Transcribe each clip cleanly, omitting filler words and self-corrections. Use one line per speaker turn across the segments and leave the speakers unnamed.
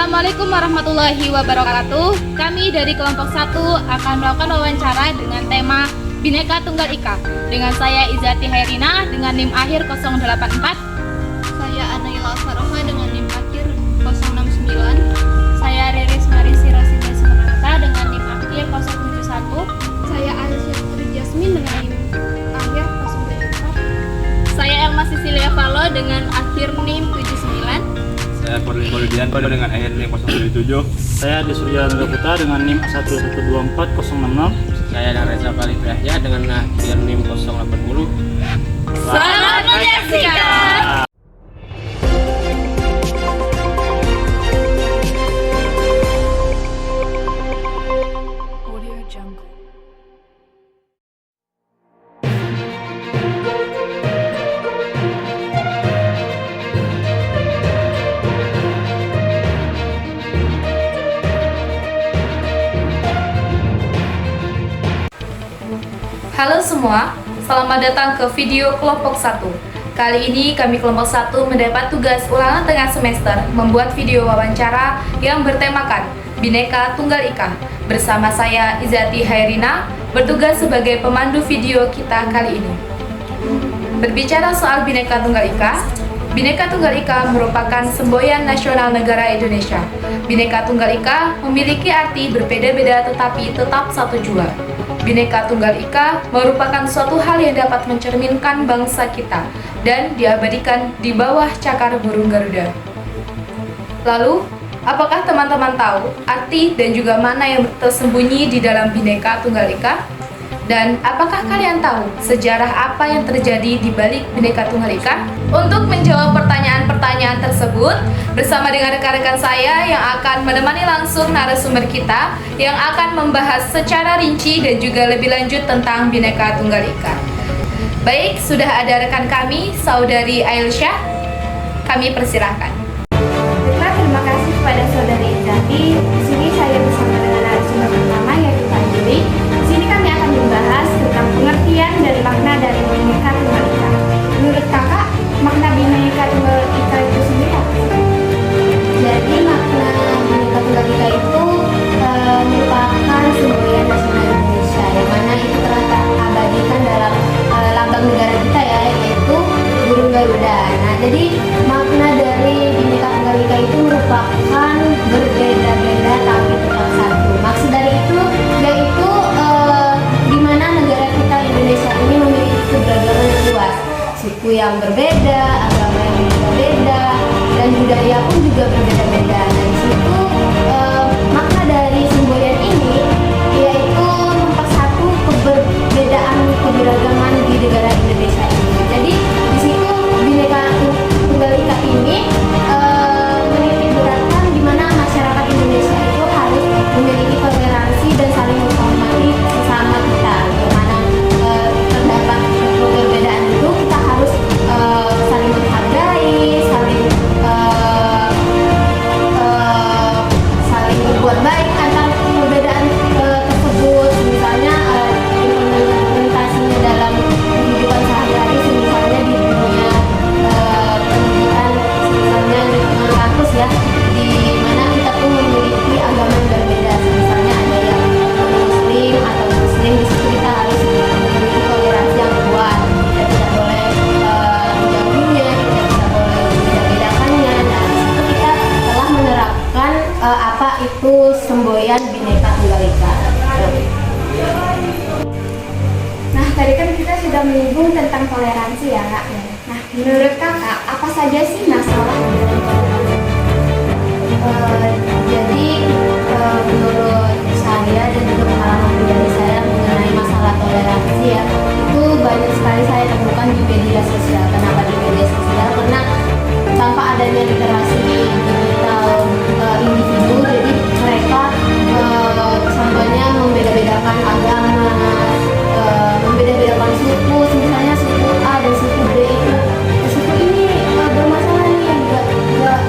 Assalamualaikum warahmatullahi wabarakatuh. Kami dari kelompok 1 akan melakukan wawancara dengan tema Bhinneka Tunggal Ika dengan saya Izati Hairina dengan NIM akhir 084.
Saya Anaila Faroha dengan NIM akhir 069.
Saya Riris Marisi Rosida Semanata dengan NIM akhir 071.
Saya Aisyah Putri Jasmin dengan NIM akhir 074.
Saya Elma Sisilia Valo dengan akhir NIM 79.
Saya Kurlian dengan akhir NIM 077.
Saya Desurya Putra dengan NIM 1124066.
Saya Reza Khalid Yahya dengan akhir NIM 080.
Selamat menyaksikan. Halo semua, selamat datang ke video kelompok 1. Kali ini kami kelompok 1 mendapat tugas ulangan tengah semester membuat video wawancara yang bertemakan Bhinneka Tunggal Ika. Bersama saya Izati Hairina bertugas sebagai pemandu video kita kali ini. Berbicara soal Bhinneka Tunggal Ika, Bhinneka Tunggal Ika merupakan semboyan nasional negara Indonesia. Bhinneka Tunggal Ika memiliki arti berbeda-beda tetapi tetap satu jua. Bhinneka Tunggal Ika merupakan suatu hal yang dapat mencerminkan bangsa kita dan diabadikan di bawah cakar burung Garuda. Lalu, apakah teman-teman tahu arti dan juga mana yang tersembunyi di dalam Bhinneka Tunggal Ika? Dan apakah kalian tahu sejarah apa yang terjadi di balik Bhinneka Tunggal Ika? Untuk menjawab pertanyaan-pertanyaan tersebut, bersama dengan rekan-rekan saya yang akan menemani langsung narasumber kita yang akan membahas secara rinci dan juga lebih lanjut tentang Bhinneka Tunggal Ika. Baik, sudah ada rekan kami, Saudari Aisyah. Kami persilahkan.
Terima kasih kepada Saudari Izati. Di sini saya bersama dengan narasumber pertama yaitu Pak Juli. Di sini kami akan membahas tentang pengertian dan makna dari Bhinneka Tunggal Ika. Menurut kakak, makna Bhinneka Tunggal Ika itu sendiri apa?
Jadi makna Bhinneka Tunggal Ika itu merupakan semboyan nasional Indonesia yang mana itu telah terabadikan dalam lambang negara kita ya, yaitu burung Garuda. Nah, jadi makna dari Bhinneka Tunggal Ika itu merupakan berbeda-beda tapi tetap satu. Maksud dari itu yaitu di mana negara kita Indonesia ini memiliki keberagaman yang luas, suku yang berbeda, agama yang berbeda, dan budaya pun juga berbeda-beda. Nah, di situ makna dari semboyan ini yaitu mempersatu keberbedaan keberagaman di negara Indonesia ini. Jadi di situ Bhinneka Tunggal Ika ini menitik beratkan di mana masyarakat Indonesia itu harus memiliki toleransi dan saling menghormati sesama kita. Di mana terdapat perbedaan itu kita harus saling menghargai, saling berbuat baik antar perbedaan tersebut. Misalnya implementasinya dalam kehidupan sehari-hari, misalnya di dunia pendidikan, misalnya di kampus ya, di mana kita pun memiliki agama yang berbeda. Misalnya ada yang muslim atau muslim, di situ kita harus memiliki toleransi yang kuat. Kita tidak boleh menjauhinya, kita tidak boleh membeda-bedakannya. Nah, di situ kita telah menerapkan apa itu semboyan Bhinneka Tunggal Ika.
Nah, tadi kan kita sudah menyinggung tentang toleransi ya, Kak. Nah, menurut kakak, apa saja sih masalah di dalam toleransi?
Jadi menurut saya dan juga pengalaman pribadi saya mengenai masalah toleransi ya, itu banyak sekali saya temukan di media sosial. Kenapa di media sosial? Karena tanpa adanya literasi digital individu, jadi mereka contohnya membeda-bedakan agama, membeda-bedakan suku. Misalnya suku A dan suku B itu, suku ini bermasalah nih, nggak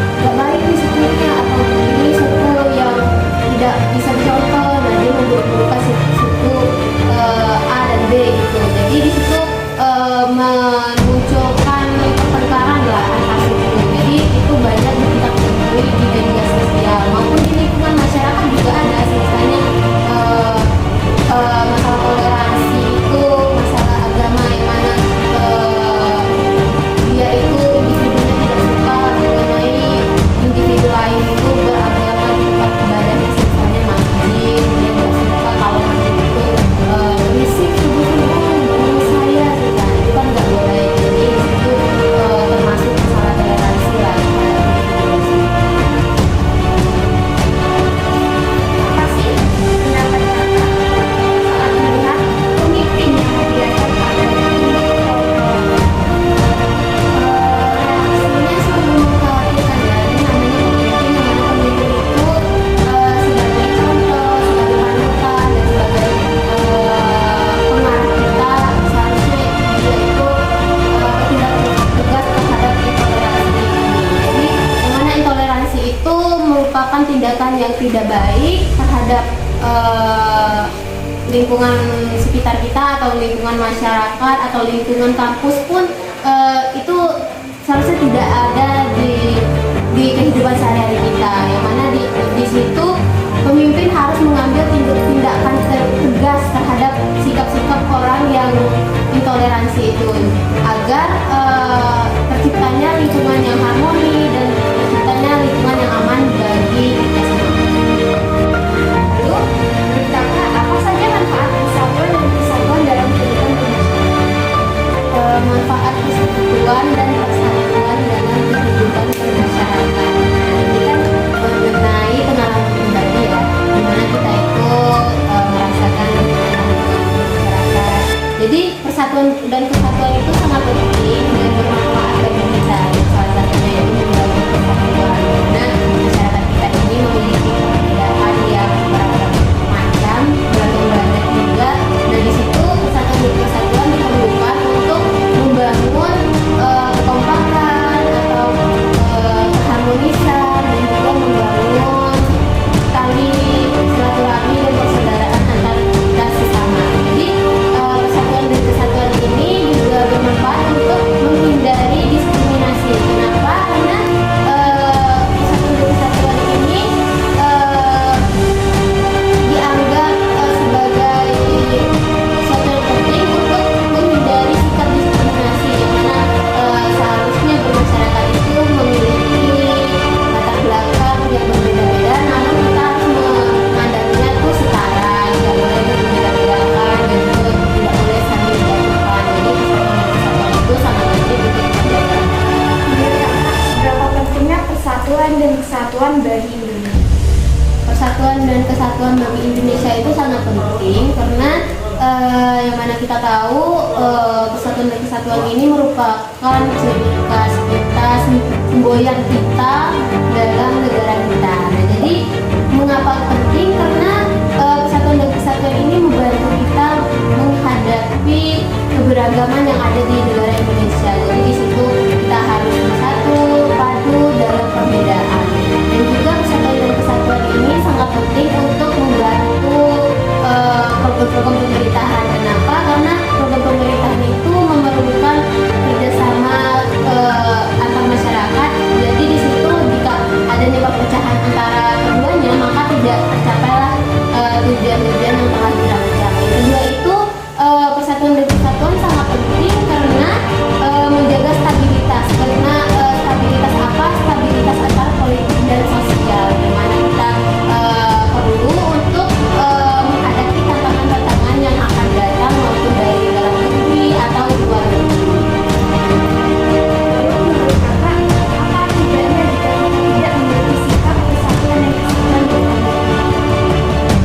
melakukan tindakan yang tidak baik terhadap lingkungan sekitar kita atau lingkungan masyarakat atau lingkungan kampus pun itu seharusnya tidak ada di kehidupan sehari-hari kita, yang mana di situ pemimpin harus mengambil tindakan tegas terhadap sikap-sikap orang yang intoleransi itu agar terciptanya lingkungan yang harmoni dan terciptanya lingkungan yang aman bagi kita semua.
Lalu, menurut kakak, apa saja manfaat persatuan dan kesatuan dalam kehidupan bermasyarakat?
Manfaat persatuan dan persatuan dalam kehidupan bermasyarakat. Ini kan mengenai pengalaman pribadi ya, dimana kita itu merasakan masyarakat. Jadi persatuan dan kesatuan itu sangat penting dan bermanfaat bagi kita. Salah satunya itu membangun persatuan. Nah, masyarakat kita ini memiliki perbedaan yang beragam macam, beragam banyak juga. Nah, di situ persatuan dan kesatuan diperlukan untuk membangun kekompakan atau keharmonisan dan juga membangun tali silaturahmi dan persaudaraan antar kita sesama. Jadi persatuan dan kesatuan ini juga bermanfaat untuk menghindari diskriminasi. Kenapa? Karena persatuan dan kesatuan ini dianggap sebagai sesuatu yang penting untuk menghindari sikap diskriminasi, yang mana seharusnya bermasyarakat itu memiliki latar belakang yang berbeda-beda, namun kita harus memandangnya itu setara, tidak boleh berbeda-bedakan dan juga tidak boleh saling menjatuhkan. Jadi persatuan dan kesatuan itu sangat penting untuk kita jaga.
Menurut kakak, seberapa pentingnya persatuan dan kesatuan bagi Indonesia?
Persatuan dan kesatuan bagi Indonesia itu sangat penting karena yang mana kita tahu persatuan dan kesatuan ini merupakan ciri khas kita, semboyan kita dalam negara kita. Nah, jadi mengapa penting? Karena persatuan dan kesatuan ini membantu kita menghadapi keberagaman yang ada di negara Indonesia. Jadi di situ kita harus bersatu, padu dalam perbedaan. Dan juga persatuan dan kesatuan ini sangat penting untuk membantu program-program pemerintahan. Kenapa? Karena program pemerintahan itu memerlukan kerjasama antar masyarakat. Jadi di situ jika adanya perpecahan antara keduanya, maka tidak tercapailah tujuan-tujuan yang telah dirancang. Kedua itu persatuan dan kesatuan sangat penting karena menjaga stabilitas. Karena stabilitas apa? Stabilitas antar politik dan sosial, di mana kita perlu untuk menghadapi tantangan-tantangan yang akan datang maupun dari dalam negeri atau luar negeri.
Lalu menurut kakak, apa akibatnya jika kita tidak memiliki sikap persatuan dan kesatuan bersama?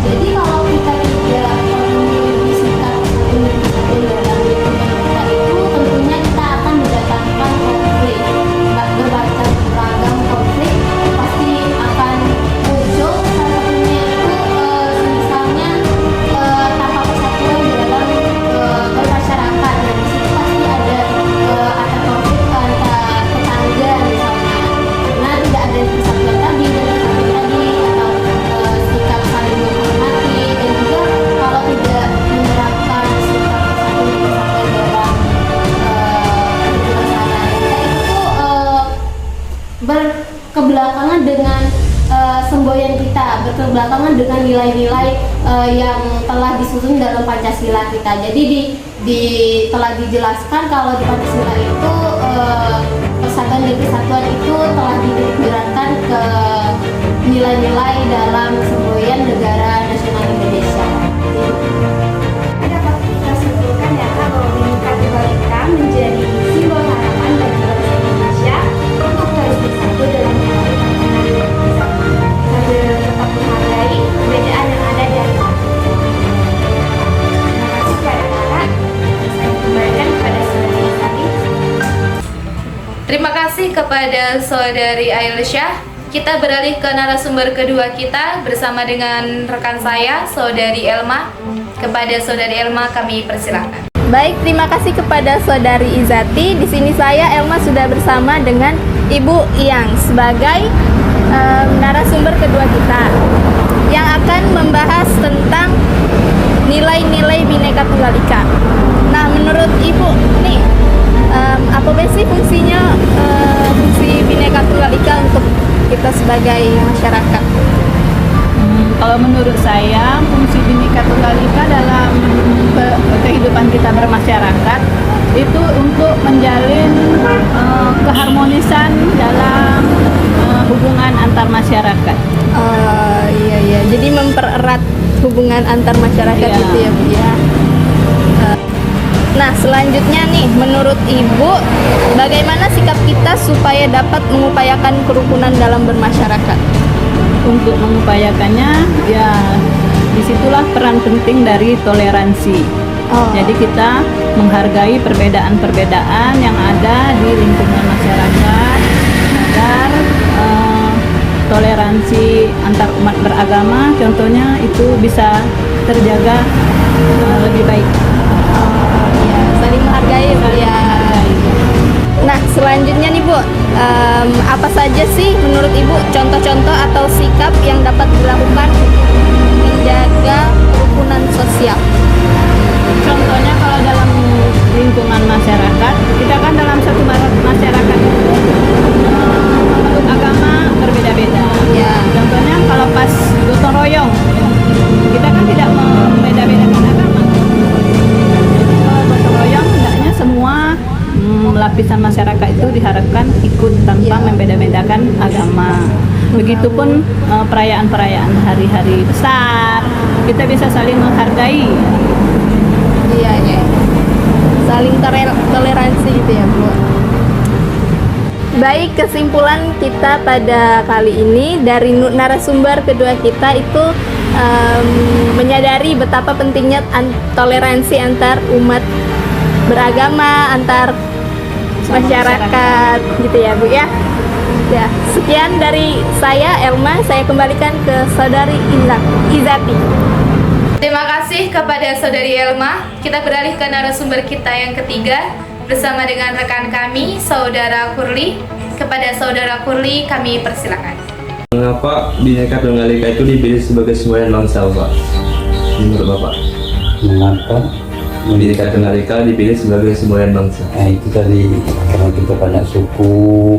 Jadi kalau kita tidak memiliki sikap persatuan dan kesatuan dalam lingkungan kita itu, tentunya kita akan mendatangkan konflik. Berbagai beragam konflik pasti akan muncul. Salah satunya itu misalnya tanpa persatuan dalam bermasyarakat. Dan di situ pasti ada konflik antar tetangga misalnya. Karena tidak ada persatuan tadi dan kesatuan tadi atau sikap saling menghormati, dan juga kalau tidak menerapkan sikap persatuan dan kesatuan dalam kehidupan sehari-hari kita itu berkebelakangan dengan semboyan kita, berkebelakangan dengan nilai-nilai yang telah disusun dalam Pancasila kita. Jadi telah dijelaskan kalau di Pancasila itu persatuan dan kesatuan itu telah dititikberatkan ke nilai-nilai dalam semboyan negara nasional Indonesia.
Dapat kita simpulkan ya Kak, bahwa Bhinneka Tunggal Ika menjadi simbol harapan bagi bangsa Indonesia untuk terus bersatu dalam menghadapi tantangan hidup bersama sambil tetap menghargai perbedaan yang ada di antara kita. Terima kasih kepada Kakak. Saya kembalikan kepada saudari Izati.
Terima kasih kepada saudari Ailysyah. Kita beralih ke narasumber kedua kita bersama dengan rekan saya, saudari Elma. Kepada saudari Elma kami persilakan.
Baik, terima kasih kepada saudari Izati. Di sini saya Elma sudah bersama dengan Ibu Iyang sebagai narasumber kedua kita yang akan membahas tentang nilai-nilai Bhinneka Tunggal Ika. Nah, menurut Ibu nih, apa sih fungsinya fungsi Bhinneka Tunggal Ika untuk kita sebagai masyarakat?
Kalau menurut saya, fungsi Bhinneka Tunggal Ika dalam kehidupan kita bermasyarakat itu untuk menjalin keharmonisan dalam hubungan antar masyarakat.
Iya. Jadi mempererat hubungan antar masyarakat
Iya.
gitu ya, Bu ya. Nah, selanjutnya nih, menurut Ibu, bagaimana sikap kita supaya dapat mengupayakan kerukunan dalam bermasyarakat?
Untuk mengupayakannya, ya disitulah peran penting dari toleransi. Jadi kita menghargai perbedaan-perbedaan yang ada di lingkungan masyarakat agar toleransi antar umat beragama, contohnya itu bisa terjaga lebih baik.
Ya, saling menghargai ya, Bu ya. Nah, selanjutnya nih, Bu, apa saja sih menurut Ibu contoh-contoh atau sikap yang dapat dilakukan untuk menjaga kerukunan sosial?
Contohnya kalau dalam lingkungan masyarakat, kita kan dalam satu masyarakat itu memeluk agama berbeda-beda.
Ya.
Contohnya kalau pas gotong royong, kita kan tidak membeda-bedakan agama. Jadi kalau gotong royong, hendaknya semua lapisan masyarakat itu diharapkan ikut tanpa membeda-bedakan agama. Begitupun perayaan-perayaan hari-hari besar, kita bisa saling menghargai.
Iya. Saling toleransi gitu ya, Bu. Baik, kesimpulan kita pada kali ini dari narasumber kedua kita itu menyadari betapa pentingnya toleransi antar umat beragama, antar masyarakat gitu ya, Bu ya. Ya, sekian dari saya Elma, saya kembalikan ke Saudari Izati.
Terima kasih kepada Saudari Elma. Kita beralih ke narasumber kita yang ketiga bersama dengan rekan kami, Saudara Kurli. Kepada Saudara Kurli, kami persilakan.
Mengapa Bhinneka Tunggal Ika itu dipilih sebagai semboyan bangsa, Pak? Menurut Bapak?
Mengapa
Bhinneka Tunggal Ika dipilih sebagai semboyan bangsa?
Nah, itu tadi karena kita banyak suku,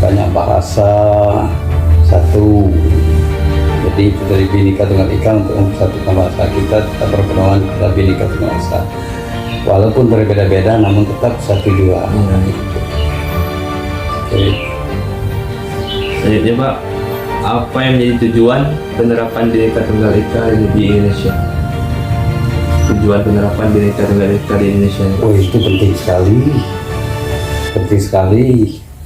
banyak bahasa, satu. Jadi itu dari Bhinneka Tunggal Ika untuk mempersatukan bahasa kita, tetap berpedoman kita Bhinneka Tunggal Ika. Walaupun berbeda-beda, namun tetap satu jua. Oke.
Selanjutnya, Pak, apa yang menjadi tujuan penerapan Bhinneka Tunggal Ika di Indonesia? Tujuan penerapan Bhinneka Tunggal Ika di Indonesia.
Oh, itu penting sekali. Penting sekali.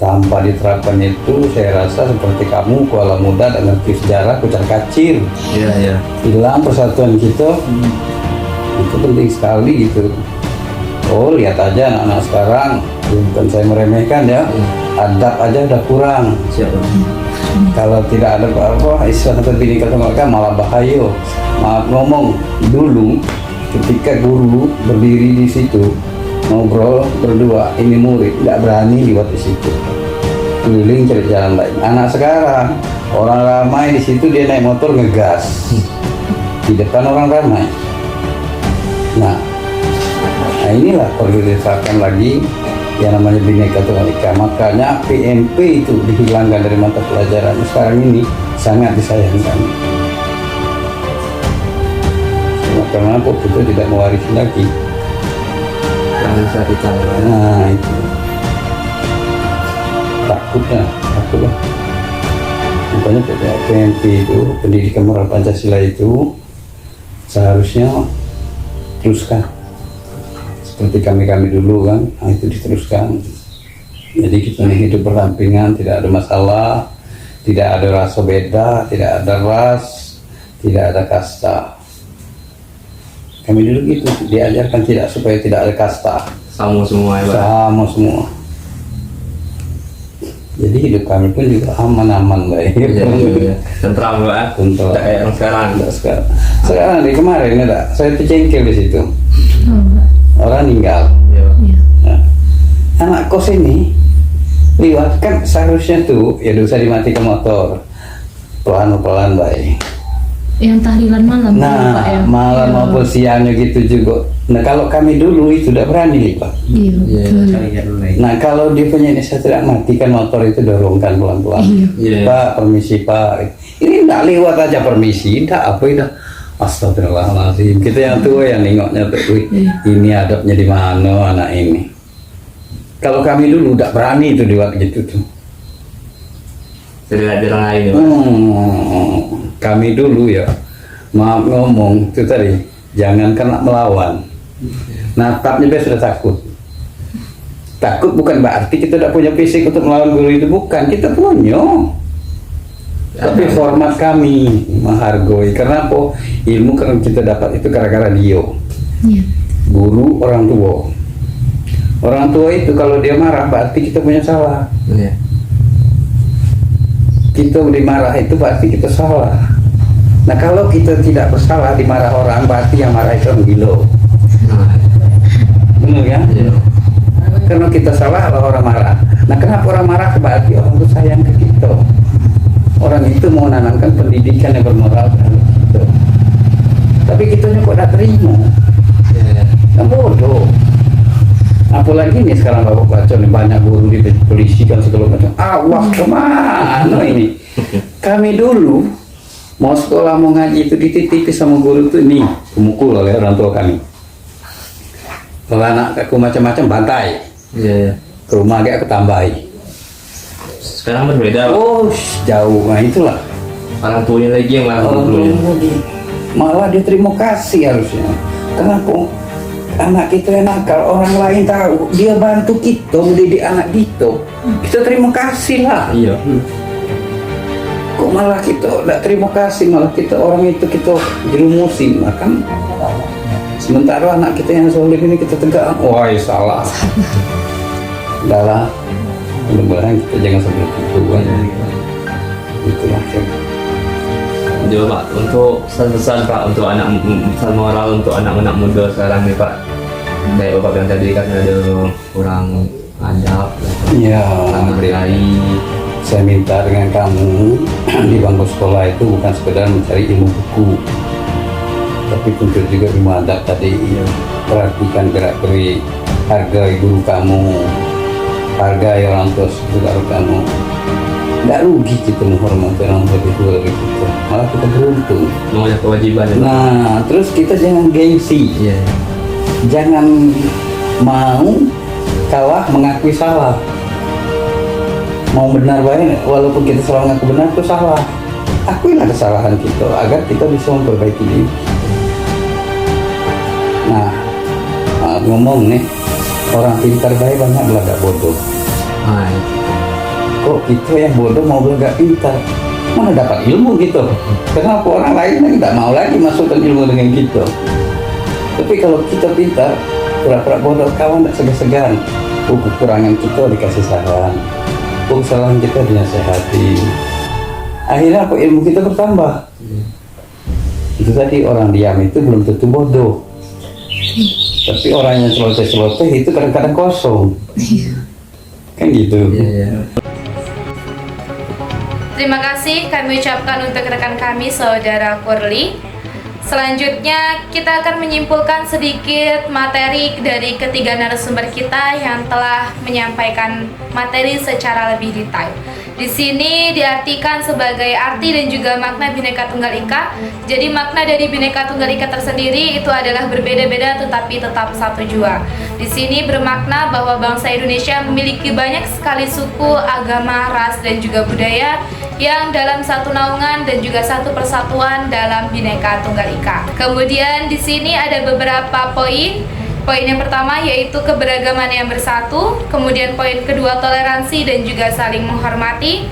Tanpa diterapkan itu, saya rasa seperti kamu, kalau muda dan ngerti sejarah, kucar kacir.
Iya.
Hilang persatuan kita. Itu penting sekali gitu. Oh, lihat aja anak-anak sekarang, bukan saya meremehkan ya, adab aja udah kurang.
Siapa?
Kalau tidak ada apa-apa, istilah kata Bhinneka Tunggal Ika malah bahaya. Maaf ngomong, dulu ketika guru berdiri di situ ngobrol berdua, ini murid nggak berani lewat di situ, keliling cari jalan lain. Anak sekarang orang ramai di situ, dia naik motor ngegas di depan orang ramai. Nah inilah perlu diterapkan lagi yang namanya Bhinneka Tunggal Ika. Makanya PMP itu dihilangkan dari mata pelajaran. Sekarang ini sangat disayangkan. Karena apa kita tidak mewarisi lagi.
Bangsa kita.
Nah itu takutlah. Makanya PMP itu, pendidikan moral Pancasila itu seharusnya teruskan seperti kami dulu kan. Nah, itu diteruskan. Jadi kita ini hidup berdampingan, tidak ada masalah, tidak ada rasa beda, tidak ada ras, tidak ada kasta. Kami dulu gitu diajarkan supaya tidak ada kasta.
Sama semua ya, Pak?
Sama semua. Jadi hidup kami pun juga aman-aman baik.
Iya. Tentram, Pak.
Tentram.
Tidak kayak yang sekarang.
Sekarang di kemarin ada, saya tuh cengkel di situ. Orang meninggal.
Iya, Pak.
Nah, anak kos ini lewat kan seharusnya tuh ya dosa dimatikan motor. pelan-pelan baik.
Yang tahlilan malam Pak
Nah,
ya.
malam maupun siangnya gitu juga. Nah, kalau kami dulu itu udah berani, Pak.
Iya, betul.
Nah, kalau dia punya ini saya tidak matikan motor itu, dorongkan pelan-pelan.
Iya.
Pak, permisi Pak. Ini enggak lewat aja permisi, enggak apa itu. Astagfirullahaladzim. Kita yang tua yang nengoknya tuh, "Wih, ini adabnya di mana anak ini." Kalau kami dulu enggak berani itu lewat gitu tuh.
Tidak ada orang lain ya, Pak.
Kami dulu ya, maaf ngomong itu tadi, jangan kena melawan. Natapnya dia sudah takut. Takut bukan berarti kita tidak punya fisik untuk melawan guru itu, bukan, kita punya. Tapi hormat kami, menghargai. Karena apa? Ilmu kan kita dapat itu gara-gara dia. Guru orang tua. Orang tua itu kalau dia marah berarti kita punya salah.
Iya.
Kita dimarah itu berarti kita salah. Nah, kalau kita tidak bersalah dimarah orang, berarti yang marah itu orang gila. Benar ya?
Iya.
Karena kita salah kalau orang marah. Nah, kenapa orang marah? Berarti orang itu sayang ke kita. Orang itu mau menanamkan pendidikan yang bermoral terhadap kita. Tapi kitanya kok tidak terima.
Iya.
Kan bodoh. Apalagi nih sekarang bapak baca nih, banyak guru dipolisikan segala macam. Awas kemana ini? Kami dulu mau sekolah mau ngaji itu dititipi sama guru tuh nih, pemukul oleh orang tua kami. Kalau anak aku macam-macam bantai,
Iya.
ke rumah kayak aku tambahi.
Sekarang berbeda, Pak.
Oh jauh, nah itulah.
Orang tuanya lagi yang malah
Orang
dulunya.
tua malah dia terima kasih harusnya. Kenapa? Anak kita yang nakal, orang lain tahu, dia bantu kita mendidik anak kita. Kita terima kasih lah.
Iya.
Kok malah kita tidak terima kasih, malah kita orang itu kita jerumusin, makan. Sementara anak kita yang soleh ini kita tegak, wah ya salah. Udah lah, mudah-mudahan kita jangan seperti itu. Itulah.
Coba Pak, untuk pesan-pesan Pak untuk anak, pesan moral untuk anak-anak muda sekarang nih Pak. Kayak Bapak bilang tadi kan ada kurang adab,
Ya,
kurang berdiri.
saya minta dengan kamu di bangku sekolah itu bukan sekedar mencari ilmu buku, tapi tuntut juga ilmu adab tadi. Perhatikan gerak-gerik, hargai guru kamu, hargai orang tua saudara kamu. Tidak rugi kita menghormati orang lebih tua dari kita, malah kita beruntung.
Namanya kewajiban ya Pak.
Nah, terus kita jangan gengsi,
Iya.
jangan mau kalah mengakui salah. Mau benar baik, walaupun kita selalu mengaku benar itu salah. Akuilah kesalahan kita agar kita bisa memperbaiki diri. Nah, ngomong nih, orang pintar baik banyak belagak bodoh.
Hai.
Kok kita yang bodoh mau belagak pintar? Mana dapat ilmu gitu? Kenapa orang lain yang tidak mau lagi masukkan ilmu dengan kita? Tapi kalau kita pintar, pura-pura bodoh, kawan tidak segan-segan. Kekurangan kita dikasih saran, kesalahan kita dinasehati. Akhirnya apa? Ilmu kita bertambah. Itu tadi, orang diam itu belum tentu bodoh. Tapi orang yang celoteh-celoteh itu kadang-kadang kosong. Kan gitu.
Iya.
Terima kasih kami ucapkan untuk rekan kami Saudara Kurli. Selanjutnya kita akan menyimpulkan sedikit materi dari ketiga narasumber kita yang telah menyampaikan materi secara lebih detail. Di sini diartikan sebagai arti dan juga makna Bhinneka Tunggal Ika. Jadi makna dari Bhinneka Tunggal Ika tersendiri itu adalah berbeda-beda tetapi tetap satu jua. Di sini bermakna bahwa bangsa Indonesia memiliki banyak sekali suku, agama, ras dan juga budaya yang dalam satu naungan dan juga satu persatuan dalam Bhinneka Tunggal Ika. Kemudian di sini ada beberapa poin. Poin yang pertama yaitu keberagaman yang bersatu, kemudian poin kedua toleransi dan juga saling menghormati.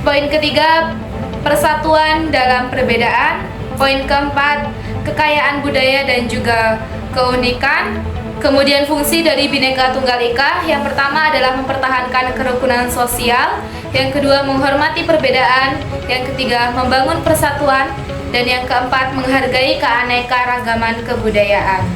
Poin ketiga persatuan dalam perbedaan. Poin keempat kekayaan budaya dan juga keunikan. Kemudian fungsi dari Bhinneka Tunggal Ika yang pertama adalah mempertahankan kerukunan sosial, yang kedua menghormati perbedaan, yang ketiga membangun persatuan, dan yang keempat menghargai keanekaragaman kebudayaan.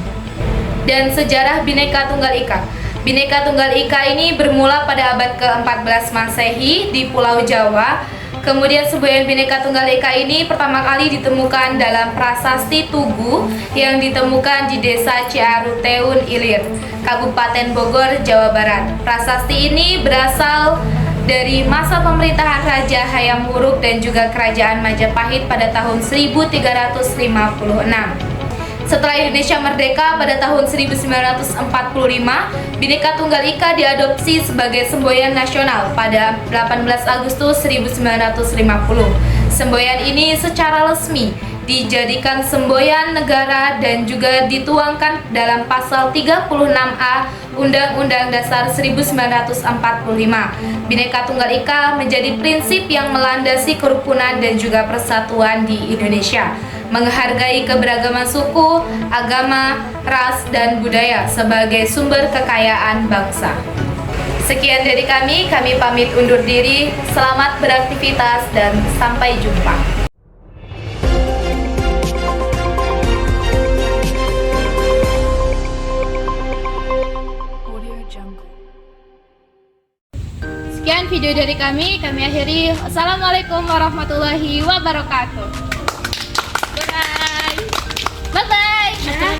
Dan sejarah Bhinneka Tunggal Ika. Bhinneka Tunggal Ika ini bermula pada abad ke-14 Masehi di Pulau Jawa. Kemudian semboyan Bhinneka Tunggal Ika ini pertama kali ditemukan dalam prasasti Tugu yang ditemukan di Desa Ciaru Teun Ilir, Kabupaten Bogor, Jawa Barat. Prasasti ini berasal dari masa pemerintahan Raja Hayam Wuruk dan juga Kerajaan Majapahit pada tahun 1356. Setelah Indonesia merdeka pada tahun 1945, Bhinneka Tunggal Ika diadopsi sebagai semboyan nasional pada 18 Agustus 1950. Semboyan ini secara resmi dijadikan semboyan negara dan juga dituangkan dalam pasal 36A Undang-Undang Dasar 1945. Bhinneka Tunggal Ika menjadi prinsip yang melandasi kerukunan dan juga persatuan di Indonesia, menghargai keberagaman suku, agama, ras, dan budaya sebagai sumber kekayaan bangsa. Sekian dari kami pamit undur diri. Selamat beraktivitas dan sampai jumpa. Sekian video dari kami akhiri. Assalamualaikum warahmatullahi wabarakatuh. Bye bye.